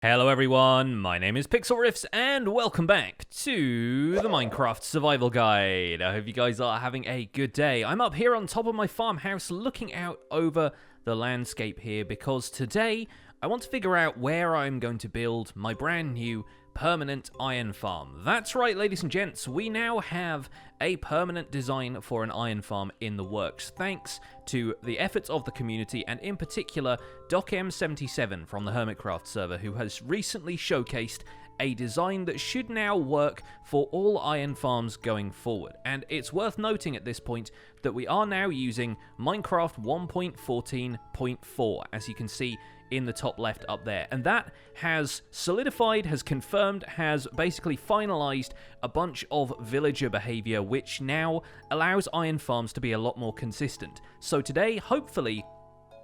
Hello everyone, my name is Pixlriffs and welcome back to the Minecraft Survival Guide. I hope you guys are having a good day. I'm up here on top of my farmhouse looking out over the landscape here because today I want to figure out where I'm going to build my brand new permanent iron farm. That's right, ladies and gents, we now have a permanent design for an iron farm in the works, thanks to the efforts of the community and in particular Docm77 from the Hermitcraft server, who has recently showcased a design that should now work for all iron farms going forward. And it's worth noting at this point that we are now using Minecraft 1.14.4, as you can see in the top left up there, and that has solidified, has confirmed, has basically finalized a bunch of villager behavior which now allows iron farms to be a lot more consistent. So today, hopefully,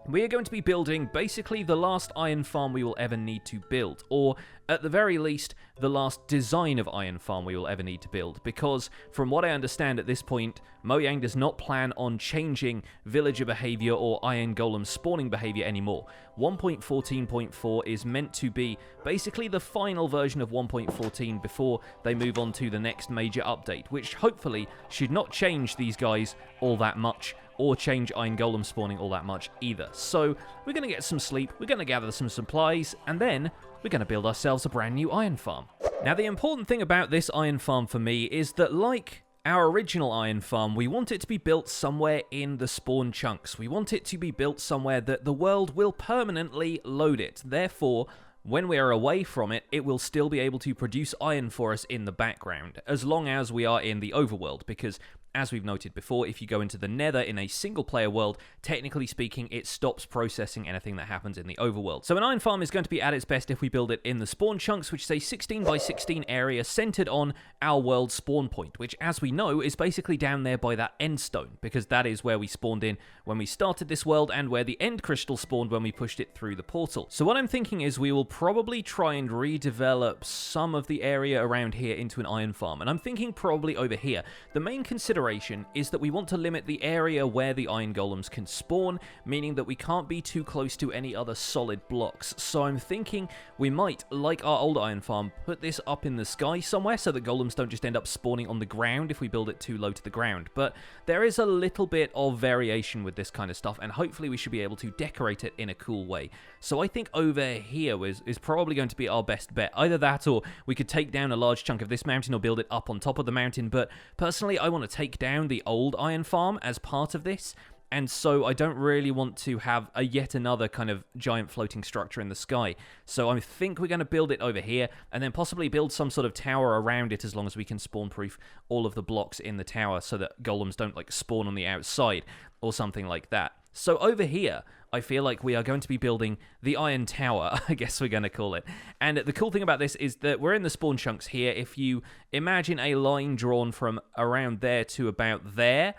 we are going to be building basically the last iron farm we will ever need to build, or at the very least, the last design of iron farm we will ever need to build, because from what I understand at this point, Mojang does not plan on changing villager behavior or iron golem spawning behavior anymore. 1.14.4 is meant to be basically the final version of 1.14 before they move on to the next major update, which hopefully should not change these guys all that much, or change iron golem spawning all that much either. So we're going to get some sleep, we're going to gather some supplies, and then we're going to build ourselves a brand new iron farm. Now the important thing about this iron farm for me is that, like our original iron farm, we want it to be built somewhere in the spawn chunks. We want it to be built somewhere that the world will permanently load it. Therefore, when we are away from it, it will still be able to produce iron for us in the background, as long as we are in the overworld, because as we've noted before, if you go into the Nether in a single-player world, technically speaking, it stops processing anything that happens in the overworld. So an iron farm is going to be at its best if we build it in the spawn chunks, which is a 16 by 16 area centered on our world spawn point, which, as we know, is basically down there by that end stone, because that is where we spawned in when we started this world and where the end crystal spawned when we pushed it through the portal. So what I'm thinking is we will probably try and redevelop some of the area around here into an iron farm, and I'm thinking probably over here. The main consideration is that we want to limit the area where the iron golems can spawn, meaning that we can't be too close to any other solid blocks. So I'm thinking we might, like our old iron farm, put this up in the sky somewhere so that golems don't just end up spawning on the ground if we build it too low to the ground. But there is a little bit of variation with this kind of stuff, and hopefully we should be able to decorate it in a cool way. So I think over here is probably going to be our best bet. Either that, or we could take down a large chunk of this mountain or build it up on top of the mountain. But personally, I want to take down the old iron farm as part of this, and so I don't really want to have a yet another kind of giant floating structure in the sky. So I think we're going to build it over here, and then possibly build some sort of tower around it, as long as we can spawn-proof all of the blocks in the tower so that golems don't like spawn on the outside or something like that. So over here, I feel like we are going to be building the Iron Tower, I guess we're going to call it. And the cool thing about this is that we're in the spawn chunks here. If you imagine a line drawn from around there to about there,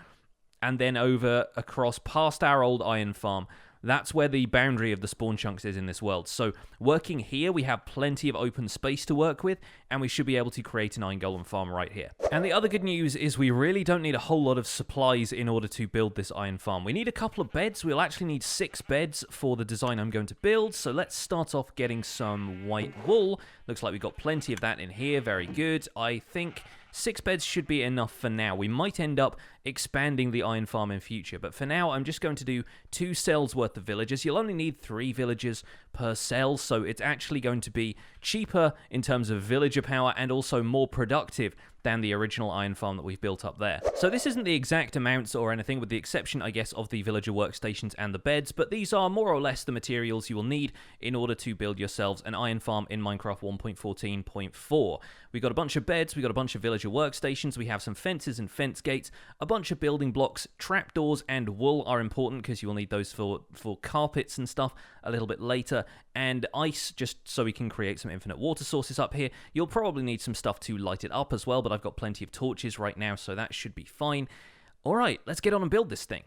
and then over across past our old iron farm, that's where the boundary of the spawn chunks is in this world. So working here, we have plenty of open space to work with, and we should be able to create an iron golem farm right here. And the other good news is we really don't need a whole lot of supplies in order to build this iron farm. We need a couple of beds. We'll actually need 6 beds for the design I'm going to build. So let's start off getting some white wool. Looks like we've got plenty of that in here. Very good. I think 6 beds should be enough for now. We might end up expanding the iron farm in future, but for now I'm just going to do 2 cells worth of villagers. You'll only need 3 villagers per cell, so it's actually going to be cheaper in terms of villager power and also more productive than the original iron farm that we've built up there. So this isn't the exact amounts or anything, with the exception, I guess, of the villager workstations and the beds, but these are more or less the materials you will need in order to build yourselves an iron farm in Minecraft 1.14.4. We've got a bunch of beds, we've got a bunch of villager workstations, we have some fences and fence gates, a bunch of building blocks, trapdoors, and wool are important because you will need those for carpets and stuff a little bit later, and ice, just so we can create some infinite water sources up here. You'll probably need some stuff to light it up as well, but I've got plenty of torches right now, so that should be fine. Alright, let's get on and build this thing.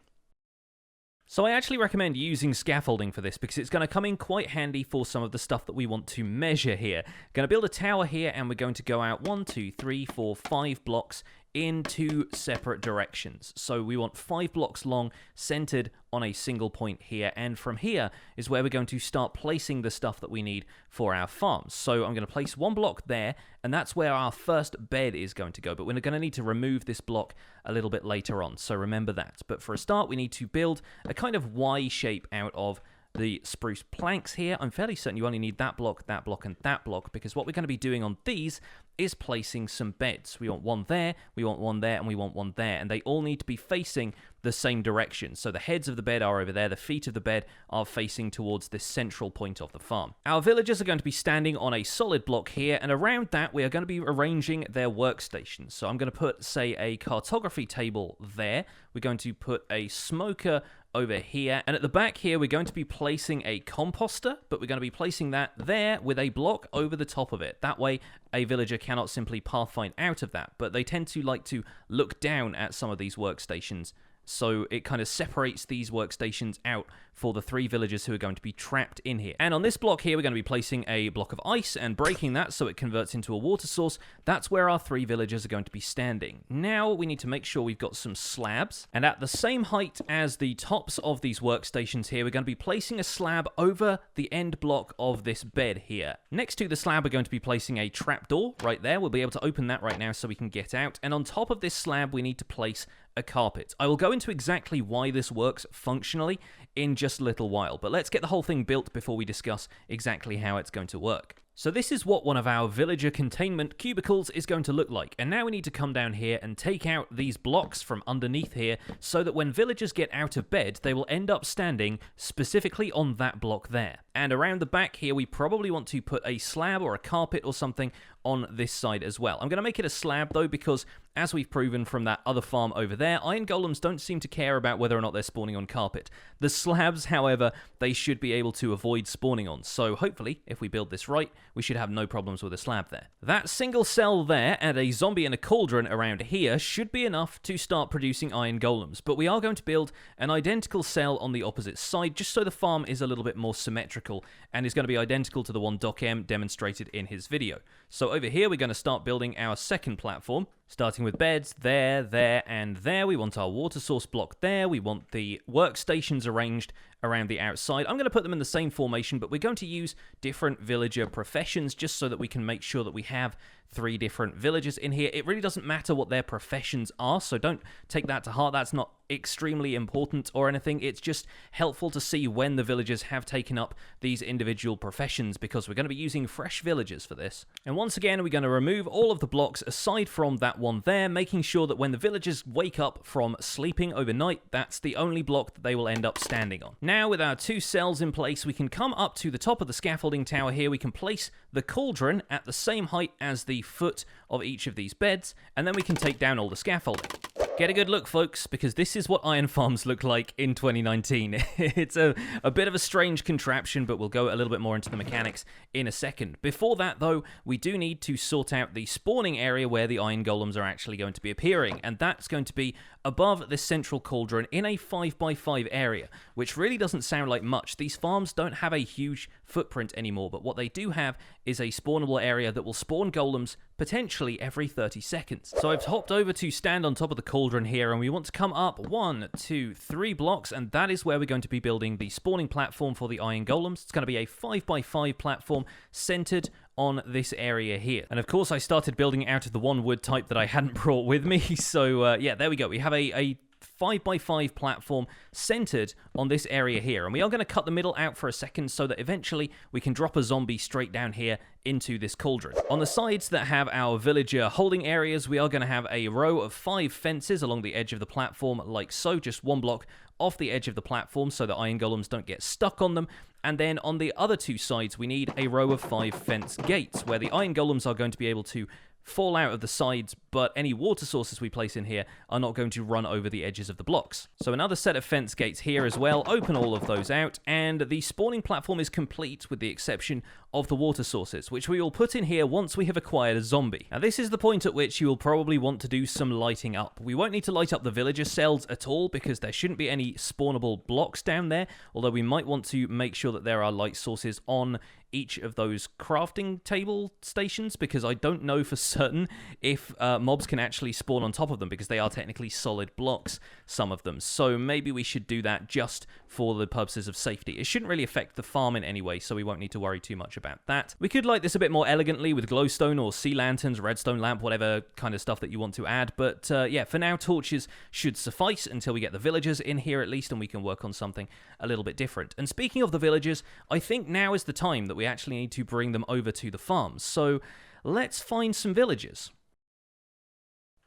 So I actually recommend using scaffolding for this because it's going to come in quite handy for some of the stuff that we want to measure here. Going to build a tower here, and we're going to go out 1, 2, 3, 4, 5 blocks in 2 separate directions. So we want 5 blocks long, centered on a single point here, and from here is where we're going to start placing the stuff that we need for our farms. So I'm going to place 1 block there, and that's where our first bed is going to go, but we're going to need to remove this block a little bit later on, so remember that. But for a start, we need to build a kind of Y shape out of the spruce planks here. I'm fairly certain you only need that block, and that block, because what we're going to be doing on these is placing some beds. We want 1 there, we want 1 there, and we want 1 there, and they all need to be facing the same direction. So the heads of the bed are over there, the feet of the bed are facing towards this central point of the farm. Our villagers are going to be standing on a solid block here, and around that we are going to be arranging their workstations. So I'm going to put, say, a cartography table there. We're going to put a smoker over here, and at the back here we're going to be placing a composter, but we're going to be placing that there with a block over the top of it. That way a villager cannot simply pathfind out of that, but they tend to like to look down at some of these workstations, so it kind of separates these workstations out for the 3 villagers who are going to be trapped in here. And on this block here, we're going to be placing a block of ice and breaking that so it converts into a water source. That's where our 3 villagers are going to be standing. Now we need to make sure we've got some slabs, and at the same height as the tops of these workstations here, we're going to be placing a slab over the end block of this bed here. Next to the slab, we're going to be placing a trapdoor right there. We'll be able to open that right now so we can get out. And on top of this slab, we need to place a carpet. I will go into exactly why this works functionally in just a little while, but let's get the whole thing built before we discuss exactly how it's going to work. So this is what one of our villager containment cubicles is going to look like, and now we need to come down here and take out these blocks from underneath here so that when villagers get out of bed, they will end up standing specifically on that block there. And around the back here, we probably want to put a slab or a carpet or something on this side as well. I'm going to make it a slab though, because as we've proven from that other farm over there, iron golems don't seem to care about whether or not they're spawning on carpet. The slabs, however, they should be able to avoid spawning on, so hopefully, if we build this right, we should have no problems with a slab there. That single cell there and a zombie and a cauldron around here should be enough to start producing iron golems, but we are going to build an identical cell on the opposite side just so the farm is a little bit more symmetrical and is going to be identical to the one Docm demonstrated in his video. So over here we're going to start building our second platform, starting with beds there, there, and there. We want our water source block there. We want the workstations arranged around the outside. I'm going to put them in the same formation, but we're going to use different villager professions just so that we can make sure that we have 3 different villagers in here. It really doesn't matter what their professions are, so don't take that to heart. That's not extremely important or anything. It's just helpful to see when the villagers have taken up these individual professions, because we're going to be using fresh villagers for this. And once again, we're going to remove all of the blocks aside from that one there, making sure that when the villagers wake up from sleeping overnight, that's the only block that they will end up standing on. Now, with our 2 cells in place, we can come up to the top of the scaffolding tower here. We can place the cauldron at the same height as the foot of each of these beds, and then we can take down all the scaffolding. Get a good look, folks, because this is what iron farms look like in 2019. It's a bit of a strange contraption, but we'll go a little bit more into the mechanics in a second. Before that, though, we do need to sort out the spawning area where the iron golems are actually going to be appearing, and that's going to be above this central cauldron in a 5x5 area, which really doesn't sound like much. These farms don't have a huge footprint anymore, but what they do have is a spawnable area that will spawn golems potentially every 30 seconds. So I've hopped over to stand on top of the cauldron here, and we want to come up 1, 2, 3 blocks, and that is where we're going to be building the spawning platform for the iron golems. It's going to be a 5x5 platform centered on this area here. And of course, I started building out of the one wood type that I hadn't brought with me, so yeah, there we go. We have a 5x5 platform centered on this area here, and we are going to cut the middle out for a second so that eventually we can drop a zombie straight down here into this cauldron. On the sides that have our villager holding areas, we are going to have a row of 5 fences along the edge of the platform, like so, just 1 block off the edge of the platform so that iron golems don't get stuck on them. And then on the other 2 sides, we need a row of 5 fence gates where the iron golems are going to be able to fall out of the sides, but any water sources we place in here are not going to run over the edges of the blocks. So another set of fence gates here as well, open all of those out, and the spawning platform is complete with the exception of the water sources, which we will put in here once we have acquired a zombie. Now this is the point at which you will probably want to do some lighting up. We won't need to light up the villager cells at all because there shouldn't be any spawnable blocks down there, although we might want to make sure that there are light sources on each of those crafting table stations, because I don't know for certain if mobs can actually spawn on top of them because they are technically solid blocks, some of them. So maybe we should do that just for the purposes of safety. It shouldn't really affect the farm in any way, so we won't need to worry too much about that. We could light this a bit more elegantly with glowstone or sea lanterns, redstone lamp, whatever kind of stuff that you want to add. But yeah, for now, torches should suffice until we get the villagers in here at least, and we can work on something a little bit different. And speaking of the villagers, I think now is the time that we actually need to bring them over to the farms. So let's find some villagers.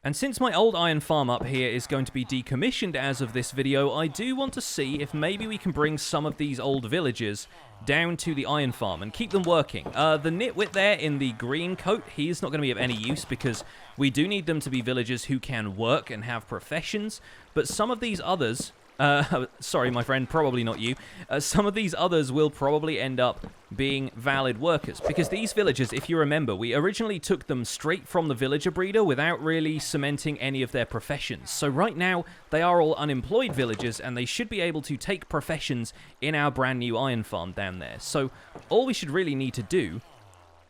And since my old iron farm up here is going to be decommissioned as of this video, I do want to see if maybe we can bring some of these old villagers down to the iron farm and keep them working. The nitwit there in the green coat, he's not going to be of any use because we do need them to be villagers who can work and have professions, but some of these others... sorry, my friend, probably not you. Some of these others will probably end up being valid workers, because these villagers, if you remember, we originally took them straight from the villager breeder without really cementing any of their professions. So right now, they are all unemployed villagers, and they should be able to take professions in our brand new iron farm down there. So all we should really need to do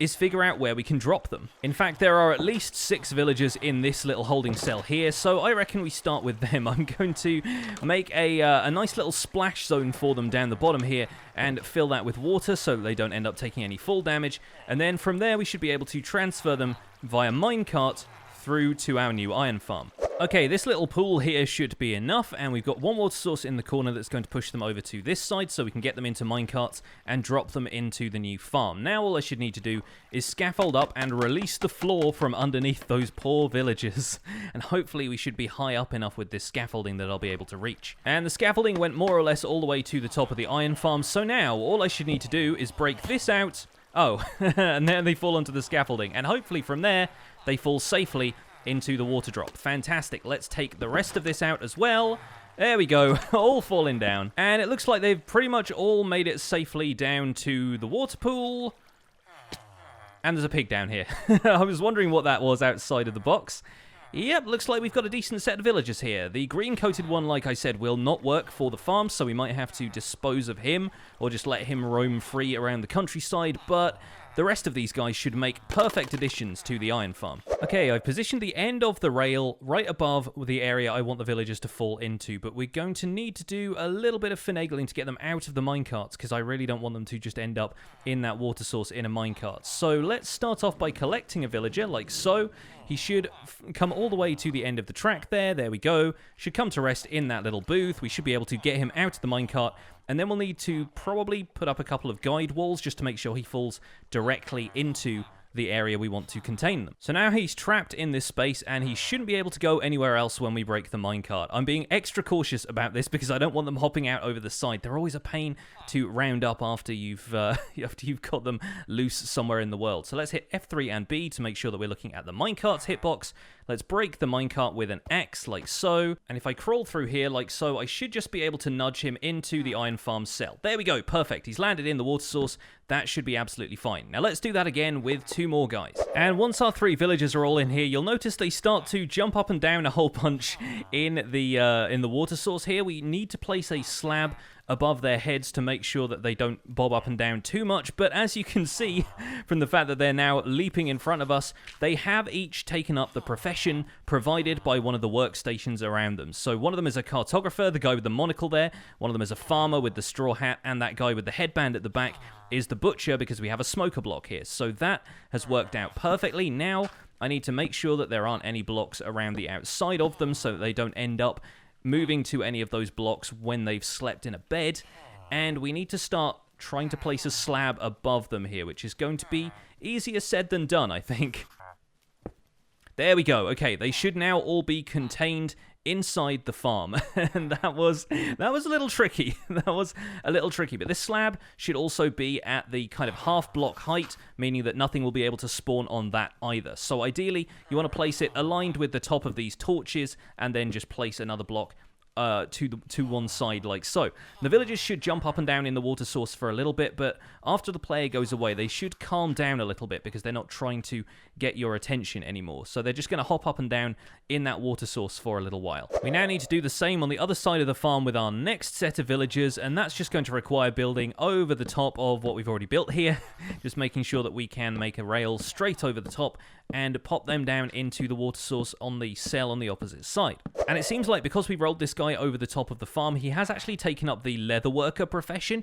is figure out where we can drop them. In fact, there are at least 6 villagers in this little holding cell here, so I reckon we start with them. I'm going to make a nice little splash zone for them down the bottom here and fill that with water so they don't end up taking any fall damage, and then from there we should be able to transfer them via minecart through to our new iron farm. Okay, this little pool here should be enough, and we've got one water source in the corner that's going to push them over to this side so we can get them into minecarts and drop them into the new farm. Now all I should need to do is scaffold up and release the floor from underneath those poor villagers, and hopefully we should be high up enough with this scaffolding that I'll be able to reach. And the scaffolding went more or less all the way to the top of the iron farm, so now all I should need to do is break this out. Oh, and then they fall onto the scaffolding, and hopefully from there they fall safely into the water drop. Fantastic. Let's take the rest of this out as well. There we go, all falling down. And it looks like they've pretty much all made it safely down to the water pool. And there's a pig down here. I was wondering what that was outside of the box. Yep, looks like we've got a decent set of villagers here. The green-coated one, like I said, will not work for the farm, so we might have to dispose of him or just let him roam free around the countryside, but the rest of these guys should make perfect additions to the iron farm. Okay, I've positioned the end of the rail right above the area I want the villagers to fall into, but we're going to need to do a little bit of finagling to get them out of the minecarts, because I really don't want them to just end up in that water source in a minecart. So let's start off by collecting a villager, like so. He should come all the way to the end of the track there. There we go. Should come to rest in that little booth. We should be able to get him out of the minecart, and then we'll need to probably put up a couple of guide walls just to make sure he falls directly into the area we want to contain them. So now he's trapped in this space, and he shouldn't be able to go anywhere else when we break the minecart. I'm being extra cautious about this because I don't want them hopping out over the side. They're always a pain to round up after you've got them loose somewhere in the world. So let's hit F3 and B to make sure that we're looking at the minecart's hitbox. Let's break the minecart with an X, like so. And if I crawl through here, like so, I should just be able to nudge him into the iron farm cell. There we go, perfect. He's landed in the water source. That should be absolutely fine. Now let's do that again with 2 more guys. And once our 3 villagers are all in here, you'll notice they start to jump up and down a whole bunch in the water source here. We need to place a slab above their heads to make sure that they don't bob up and down too much, but as you can see from the fact that they're now leaping in front of us, they have each taken up the profession provided by one of the workstations around them. So one of them is a cartographer, the guy with the monocle there, one of them is a farmer with the straw hat, and that guy with the headband at the back is the butcher because we have a smoker block here. So that has worked out perfectly. Now I need to make sure that there aren't any blocks around the outside of them so that they don't end up moving to any of those blocks when they've slept in a bed, and we need to start trying to place a slab above them here, which is going to be easier said than done, I think. There we go. Okay, they should now all be contained inside the farm, and that was a little tricky. That was a little tricky, but this slab should also be at the kind of half block height, meaning that nothing will be able to spawn on that either. So ideally, you want to place it aligned with the top of these torches, and then just place another block to one side like so. The villagers should jump up and down in the water source for a little bit, but after the player goes away, they should calm down a little bit because they're not trying to get your attention anymore. So they're just going to hop up and down in that water source for a little while. We now need to do the same on the other side of the farm with our next set of villagers, and that's just going to require building over the top of what we've already built here, just making sure that we can make a rail straight over the top and pop them down into the water source on the cell on the opposite side. And it seems like because we rolled this guy over the top of the farm, he has actually taken up the leatherworker profession.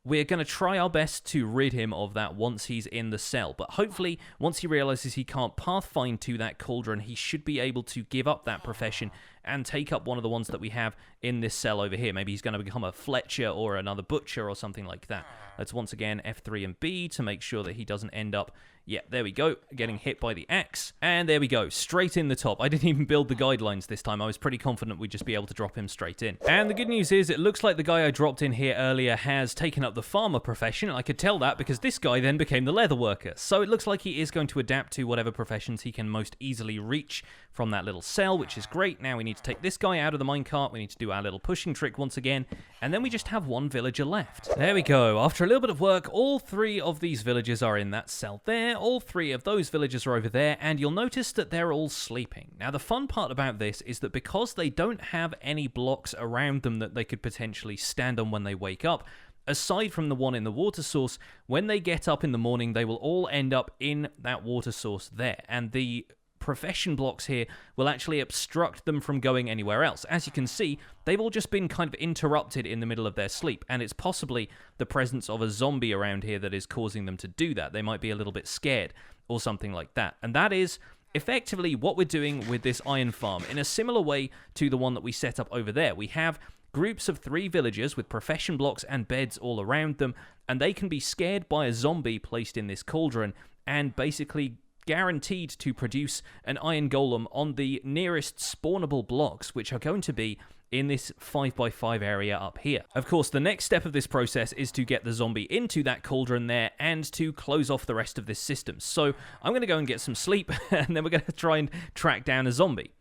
We're going to try our best to rid him of that once he's in the cell, but hopefully once he realizes he can't pathfind to that cauldron, he should be able to give up that profession and take up one of the ones that we have in this cell over here. Maybe he's going to become a Fletcher or another Butcher or something like that. Let's once again F3 and B to make sure that he doesn't end up, yeah, there we go, getting hit by the axe. And there we go, straight in the top. I didn't even build the guidelines this time. I was pretty confident we'd just be able to drop him straight in. And the good news is it looks like the guy I dropped in here earlier has taken up the farmer profession. And I could tell that because this guy then became the leather worker. So it looks like he is going to adapt to whatever professions he can most easily reach from that little cell, which is great. Now we need to take this guy out of the minecart. We need to do our little pushing trick once again. And then we just have one villager left. There we go. After a little bit of work, all three of these villagers are in that cell there. All three of those villagers are over there. And you'll notice that they're all sleeping. Now, the fun part about this is that because they don't have any blocks around them that they could potentially stand on when they wake up, aside from the one in the water source, when they get up in the morning, they will all end up in that water source there. And the profession blocks here will actually obstruct them from going anywhere else. As you can see, they've all just been kind of interrupted in the middle of their sleep, and it's possibly the presence of a zombie around here that is causing them to do that. They might be a little bit scared or something like that. And that is effectively what we're doing with this iron farm in a similar way to the one that we set up over there. We have groups of 3 villagers with profession blocks and beds all around them, and they can be scared by a zombie placed in this cauldron and basically guaranteed to produce an iron golem on the nearest spawnable blocks, which are going to be in this 5x5 area up here. Of course, the next step of this process is to get the zombie into that cauldron there and to close off the rest of this system. So I'm going to go and get some sleep, and then we're going to try and track down a zombie.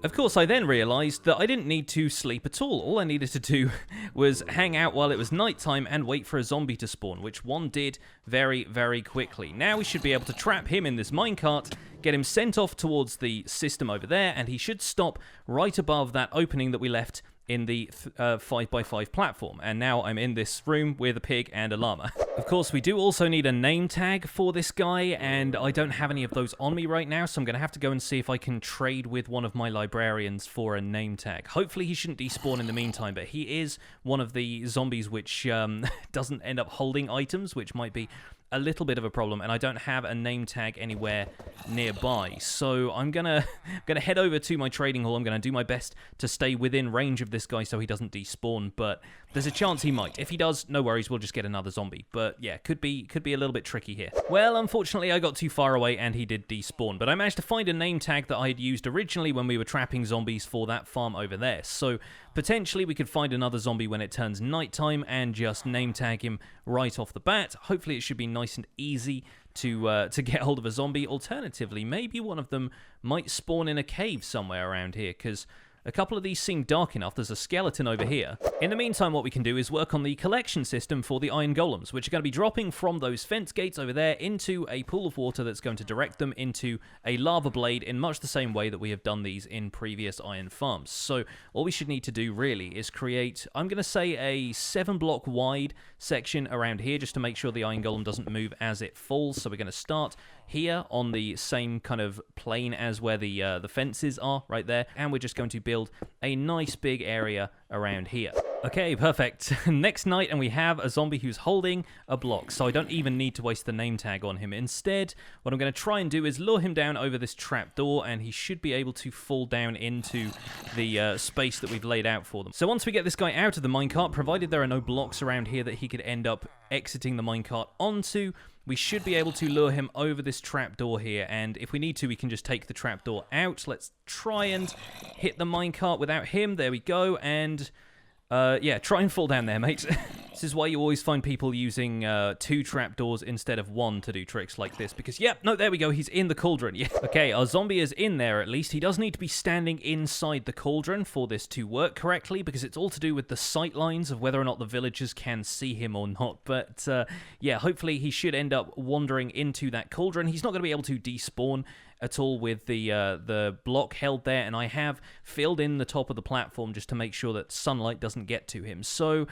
Of course, I then realised that I didn't need to sleep at all. All I needed to do was hang out while it was nighttime and wait for a zombie to spawn, which one did very, very quickly. Now we should be able to trap him in this minecart, get him sent off towards the system over there, and he should stop right above that opening that we left in the 5x5 platform. And now I'm in this room with a pig and a llama. Of course, we do also need a name tag for this guy, and I don't have any of those on me right now, so I'm going to have to go and see if I can trade with one of my librarians for a name tag. Hopefully he shouldn't despawn in the meantime, but he is one of the zombies which doesn't end up holding items, which might be a little bit of a problem, and I don't have a name tag anywhere nearby. So I'm gonna head over to my trading hall. I'm gonna do my best to stay within range of this guy so he doesn't despawn, but there's a chance he might. If he does, no worries, we'll just get another zombie. But yeah, could be a little bit tricky here. Well, unfortunately, I got too far away and he did despawn, but I managed to find a name tag that I had used originally when we were trapping zombies for that farm over there. So potentially we could find another zombie when it turns nighttime and just name tag him right off the bat. Hopefully it should be nice and easy to get hold of a zombie. Alternatively, maybe one of them might spawn in a cave somewhere around here, because a couple of these seem dark enough. There's a skeleton over here. In the meantime, what we can do is work on the collection system for the iron golems, which are going to be dropping from those fence gates over there into a pool of water that's going to direct them into a lava blade in much the same way that we have done these in previous iron farms. So all we should need to do really is create, I'm going to say, a 7-block wide section around here just to make sure the iron golem doesn't move as it falls. So we're going to start here on the same kind of plane as where the fences are right there, and we're just going to build a nice big area around here. Okay, perfect. Next night, and we have a zombie who's holding a block, so I don't even need to waste the name tag on him. Instead, what I'm going to try and do is lure him down over this trapdoor, and he should be able to fall down into the space that we've laid out for them. So once we get this guy out of the minecart, provided there are no blocks around here that he could end up exiting the minecart onto, we should be able to lure him over this trapdoor here, and if we need to, we can just take the trapdoor out. Let's try and hit the minecart without him. There we go, and Yeah, try and fall down there, mate. This is why you always find people using 2 trapdoors instead of 1 to do tricks like this, because, yep, no, there we go, he's in the cauldron. Yeah. Okay, our zombie is in there at least. He does need to be standing inside the cauldron for this to work correctly, because it's all to do with the sight lines of whether or not the villagers can see him or not. But, yeah, hopefully he should end up wandering into that cauldron. He's not going to be able to despawn at all with the block held there, and I have filled in the top of the platform just to make sure that sunlight doesn't get to him. So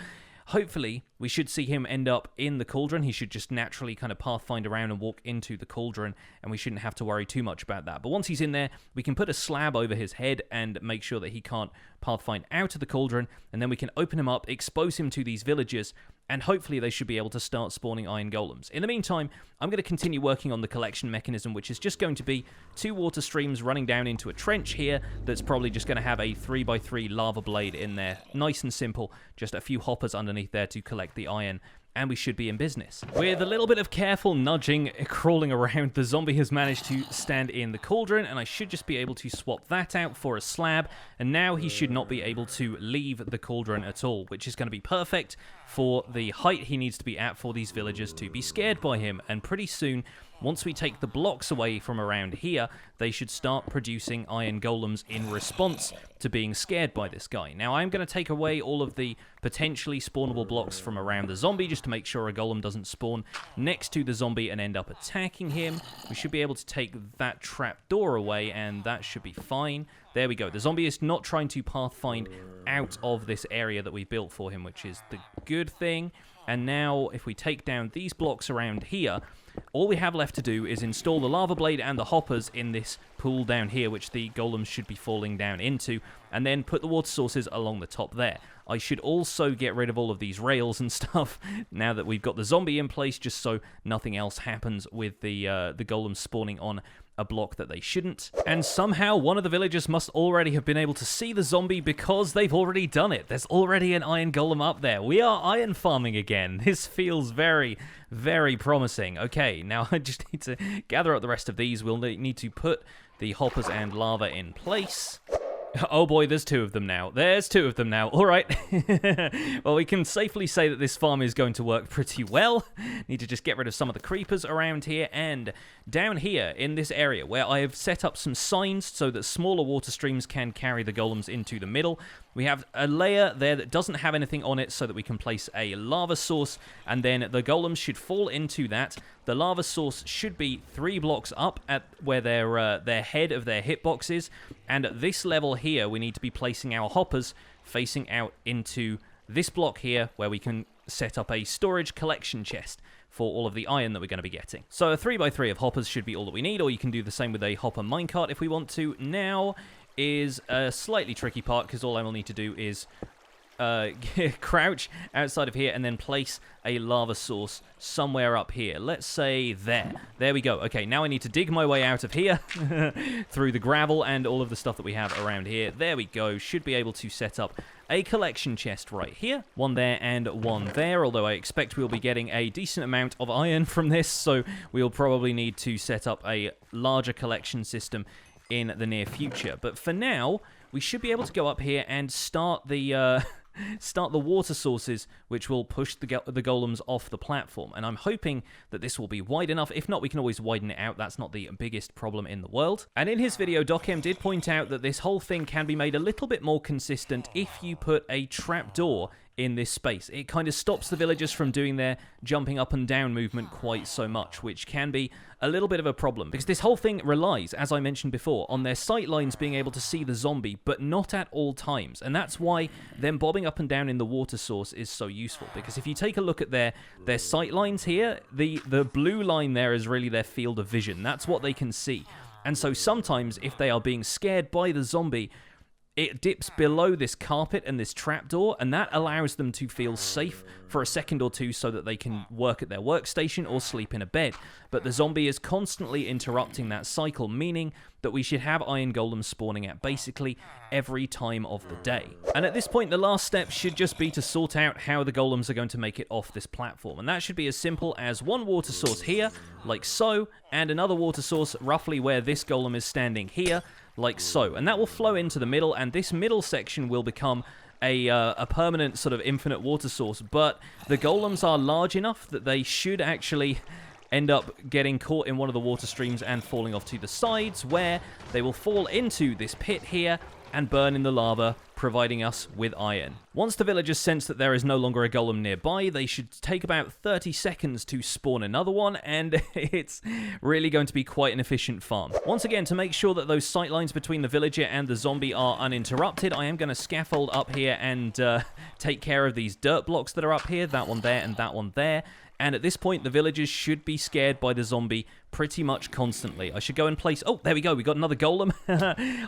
hopefully we should see him end up in the cauldron. He should just naturally kind of pathfind around and walk into the cauldron, and we shouldn't have to worry too much about that. But once he's in there, we can put a slab over his head and make sure that he can't pathfind out of the cauldron, and then we can open him up, expose him to these villagers, and hopefully they should be able to start spawning iron golems. In the meantime, I'm going to continue working on the collection mechanism, which is just going to be 2 water streams running down into a trench here that's probably just going to have a 3x3 lava blade in there. Nice and simple, just a few hoppers underneath there to collect the iron, and we should be in business. With a little bit of careful nudging, crawling around, the zombie has managed to stand in the cauldron, and I should just be able to swap that out for a slab, and now he should not be able to leave the cauldron at all, which is going to be perfect for the height he needs to be at for these villagers to be scared by him. And pretty soon, once we take the blocks away from around here, they should start producing iron golems in response to being scared by this guy. Now, I'm going to take away all of the potentially spawnable blocks from around the zombie just to make sure a golem doesn't spawn next to the zombie and end up attacking him. We should be able to take that trapdoor away, and that should be fine. There we go. The zombie is not trying to pathfind out of this area that we built for him, which is the good thing. And now, if we take down these blocks around here, all we have left to do is install the lava blade and the hoppers in this pool down here, which the golems should be falling down into, and then put the water sources along the top there. I should also get rid of all of these rails and stuff now that we've got the zombie in place, just so nothing else happens with the golems spawning on a block that they shouldn't. And somehow one of the villagers must already have been able to see the zombie because they've already done it. There's already an iron golem up there. We are iron farming again. This feels very, very promising. Okay, now I just need to gather up the rest of these. We'll need to put the hoppers and lava in place. Oh boy, there's 2 of them now. There's 2 of them now. All right. Well, we can safely say that this farm is going to work pretty well. Need to just get rid of some of the creepers around here. And down here in this area where I have set up some signs so that smaller water streams can carry the golems into the middle, we have a layer there that doesn't have anything on it so that we can place a lava source, and then the golems should fall into that. The lava source should be 3 blocks up at where their head of their hitbox is, and at this level here we need to be placing our hoppers facing out into this block here where we can set up a storage collection chest for all of the iron that we're going to be getting. So a 3x3 of hoppers should be all that we need, or you can do the same with a hopper minecart if we want to. Now is a slightly tricky part, because all I will need to do is crouch outside of here and then place a lava source somewhere up here. Let's say there. There we go. Okay, now I need to dig my way out of here through the gravel and all of the stuff that we have around here. There we go. Should be able to set up a collection chest right here. 1 there and 1 there, although I expect we'll be getting a decent amount of iron from this, so we'll probably need to set up a larger collection system in the near future. But for now, we should be able to go up here and start the water sources, which will push the golems off the platform. And I'm hoping that this will be wide enough. If not, we can always widen it out. That's not the biggest problem in the world. And in his video, Docm did point out that this whole thing can be made a little bit more consistent if you put a trapdoor in this space. It kind of stops the villagers from doing their jumping up and down movement quite so much, which can be a little bit of a problem, because this whole thing relies, as I mentioned before, on their sight lines being able to see the zombie, but not at all times. And that's why them bobbing up and down in the water source is so useful, because if you take a look at their sight lines here, the blue line there is really their field of vision. That's what they can see. And so sometimes, if they are being scared by the zombie, it dips below this carpet and this trapdoor, and that allows them to feel safe for a second or two so that they can work at their workstation or sleep in a bed. But the zombie is constantly interrupting that cycle, meaning that we should have iron golems spawning at basically every time of the day. And at this point, the last step should just be to sort out how the golems are going to make it off this platform. And that should be as simple as 1 water source here, like so, and another water source roughly where this golem is standing here, like so. And that will flow into the middle, and this middle section will become a permanent sort of infinite water source, but the golems are large enough that they should actually end up getting caught in one of the water streams and falling off to the sides, where they will fall into this pit here and burn in the lava, providing us with iron. Once the villagers sense that there is no longer a golem nearby, they should take about 30 seconds to spawn another one, and it's really going to be quite an efficient farm. Once again, to make sure that those sight lines between the villager and the zombie are uninterrupted, I am going to scaffold up here and take care of these dirt blocks that are up here, that one there and that one there. And at this point, the villagers should be scared by the zombie pretty much constantly. I should go and place... Oh, there we go. We got another golem.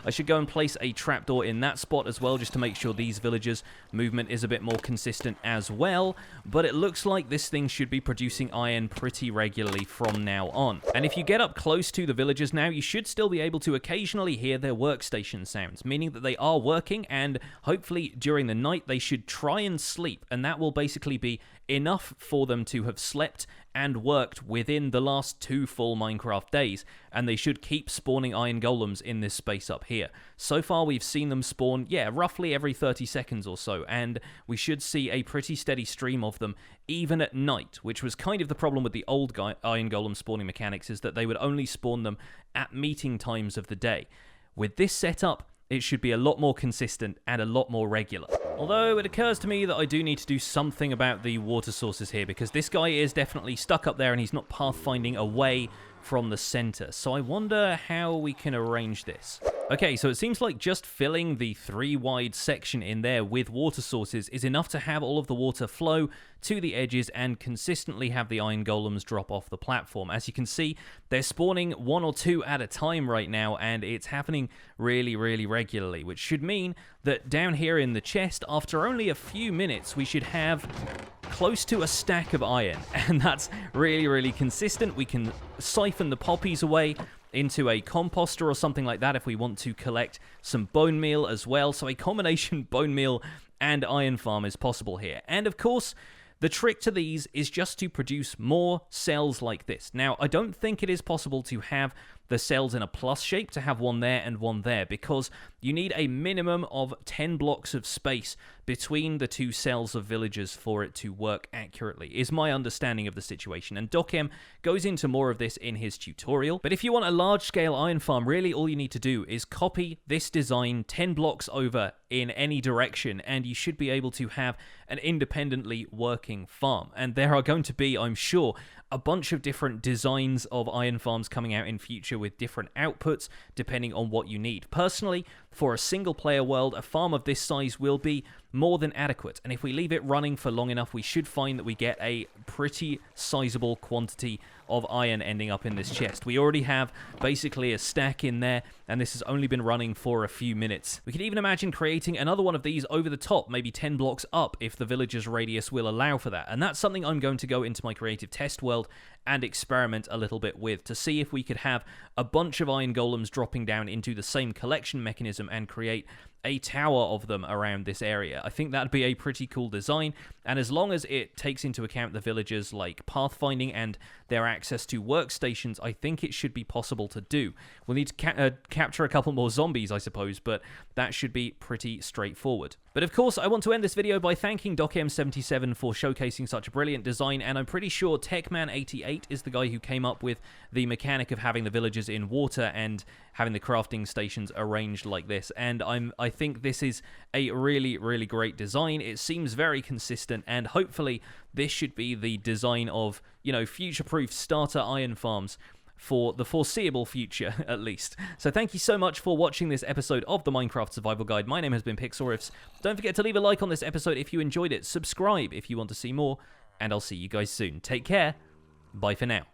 I should go and place a trapdoor in that spot as well, just to make sure these villagers' movement is a bit more consistent as well. But it looks like this thing should be producing iron pretty regularly from now on. And if you get up close to the villagers now, you should still be able to occasionally hear their workstation sounds, meaning that they are working, and hopefully during the night they should try and sleep, and that will basically be enough for them to have slept and worked within the last 2 full Minecraft days, and they should keep spawning iron golems in this space up here. So far we've seen them spawn, yeah, roughly every 30 seconds or so, and we should see a pretty steady stream of them even at night, which was kind of the problem with the old iron golem spawning mechanics, is that they would only spawn them at meeting times of the day. With this setup, it should be a lot more consistent and a lot more regular. Although it occurs to me that I do need to do something about the water sources here, because this guy is definitely stuck up there and he's not pathfinding away from the center. So I wonder how we can arrange this. Okay, so it seems like just filling the 3 wide section in there with water sources is enough to have all of the water flow to the edges and consistently have the iron golems drop off the platform. As you can see, they're spawning 1 or 2 at a time right now, and it's happening really, really regularly, which should mean that down here in the chest, after only a few minutes, we should have close to a stack of iron, and that's really, really consistent. We can siphon the poppies away into a composter or something like that if we want to collect some bone meal as well. So a combination bone meal and iron farm is possible here. And of course, the trick to these is just to produce more cells like this. Now, I don't think it is possible to have the cells in a plus shape, to have one there and one there, because you need a minimum of 10 blocks of space between the 2 cells of villagers for it to work accurately, is my understanding of the situation. And Docm goes into more of this in his tutorial. But if you want a large-scale iron farm, really all you need to do is copy this design 10 blocks over in any direction, and you should be able to have an independently working farm. And there are going to be, I'm sure, a bunch of different designs of iron farms coming out in future with different outputs depending on what you need. Personally, for a single player world, a farm of this size will be more than adequate, and if we leave it running for long enough, we should find that we get a pretty sizable quantity of iron ending up in this chest. We already have basically a stack in there, and this has only been running for a few minutes. We could even imagine creating another one of these over the top, maybe 10 blocks up if the villager's radius will allow for that, and that's something I'm going to go into my creative test world and experiment a little bit with, to see if we could have a bunch of iron golems dropping down into the same collection mechanism and create a tower of them around this area. I think that'd be a pretty cool design, and as long as it takes into account the villagers like pathfinding and their access to workstations, I think it should be possible to do. We'll need to capture a couple more zombies, I suppose, but that should be pretty straightforward. But of course, I want to end this video by thanking Docm77 for showcasing such a brilliant design, and I'm pretty sure Techman88 is the guy who came up with the mechanic of having the villagers in water and having the crafting stations arranged like this, and I think this is a really, really great design. It seems very consistent, and hopefully this should be the design of, you know, future-proof starter iron farms for the foreseeable future, at least. So thank you so much for watching this episode of the Minecraft Survival Guide. My name has been Pixlriffs. Don't forget to leave a like on this episode if you enjoyed it, subscribe if you want to see more, and I'll see you guys soon. Take care. Bye for now.